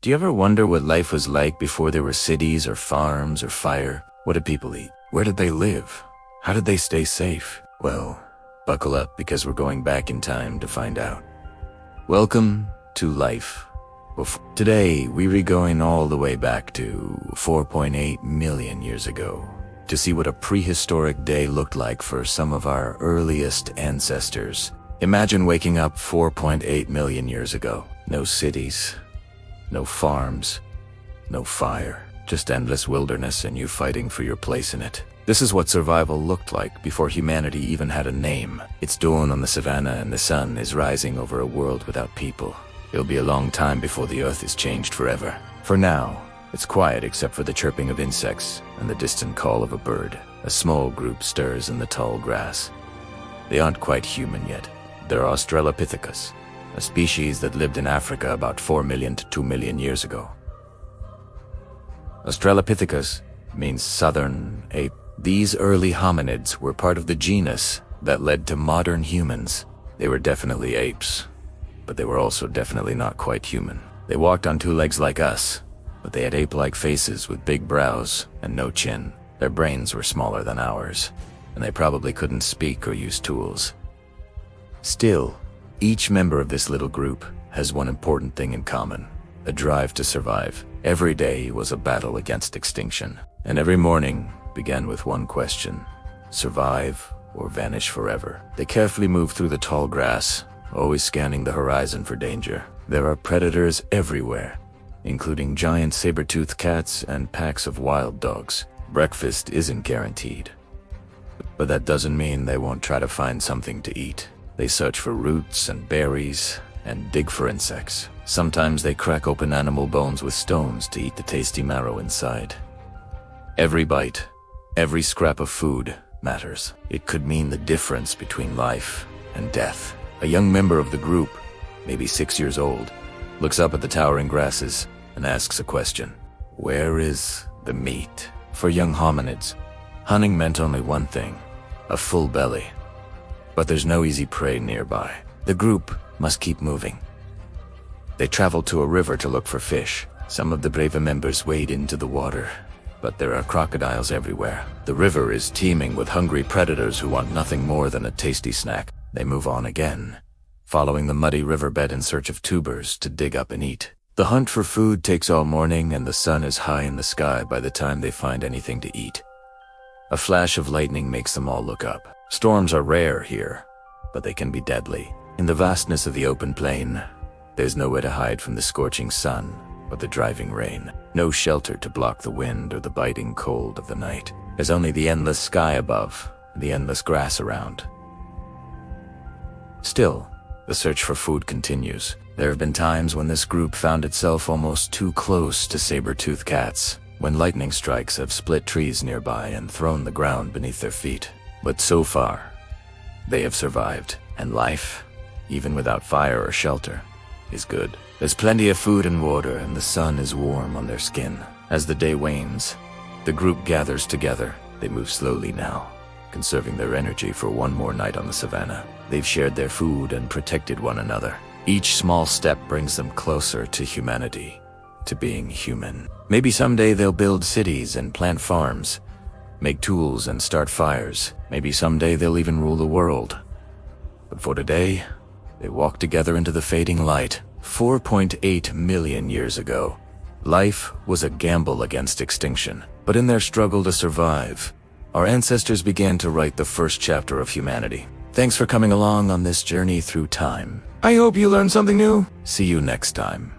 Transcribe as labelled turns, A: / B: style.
A: Do you ever wonder what life was like before there were cities or farms or fire? What did people eat? Where did they live? How did they stay safe? Well, buckle up because we're going back in time to find out. Welcome to life. Today, we're going all the way back to 4.8 million years ago to see what a prehistoric day looked like for some of our earliest ancestors. Imagine waking up 4.8 million years ago. No cities, no farms, no fire, just endless wilderness and you fighting for your place in it. This is what survival looked like before humanity even had a name. It's dawn on the savannah and the sun is rising over a world without people. It'll be a long time before the earth is changed forever. For now, it's quiet except for the chirping of insects and the distant call of a bird. A small group stirs in the tall grass. They aren't quite human yet. They're Australopithecus, a species that lived in Africa about 4 million to 2 million years ago. Australopithecus means southern ape. These early hominids were part of the genus that led to modern humans. They were definitely apes, but they were also definitely not quite human. They walked on two legs like us, but they had ape-like faces with big brows and no chin. Their brains were smaller than ours, and they probably couldn't speak or use tools. Still, each member of this little group has one important thing in common: a drive to survive. Every day was a battle against extinction, and every morning began with one question: survive or vanish forever. They carefully moved through the tall grass, always scanning the horizon for danger. There are predators everywhere, including giant saber-toothed cats and packs of wild dogs. Breakfast isn't guaranteed, but that doesn't mean they won't try to find something to eat. They search for roots and berries and dig for insects. Sometimes they crack open animal bones with stones to eat the tasty marrow inside. Every bite, every scrap of food matters. It could mean the difference between life and death. A young member of the group, maybe 6 years old, looks up at the towering grasses and asks a question. Where is the meat? For young hominids, hunting meant only one thing: a full belly. But there's no easy prey nearby. The group must keep moving. They travel to a river to look for fish. Some of the braver members wade into the water, but there are crocodiles everywhere. The river is teeming with hungry predators who want nothing more than a tasty snack. They move on again, following the muddy riverbed in search of tubers to dig up and eat. The hunt for food takes all morning, and the sun is high in the sky by the time they find anything to eat. A flash of lightning makes them all look up. Storms are rare here, but they can be deadly. In the vastness of the open plain, there's nowhere to hide from the scorching sun or the driving rain. No shelter to block the wind or the biting cold of the night. There's only the endless sky above and the endless grass around. Still, the search for food continues. There have been times when this group found itself almost too close to saber-toothed cats, when lightning strikes have split trees nearby and thrown the ground beneath their feet. But so far, they have survived, and life, even without fire or shelter, is good. There's plenty of food and water, and the sun is warm on their skin. As the day wanes, the group gathers together. They move slowly now, conserving their energy for one more night on the savannah. They've shared their food and protected one another. Each small step brings them closer to humanity, to being human. Maybe someday they'll build cities and plant farms, make tools and start fires. Maybe someday they'll even rule the world. But for today, they walk together into the fading light. 4.8 million years ago, life was a gamble against extinction. But in their struggle to survive, our ancestors began to write the first chapter of humanity. Thanks for coming along on this journey through time. I hope you learned something new. See you next time.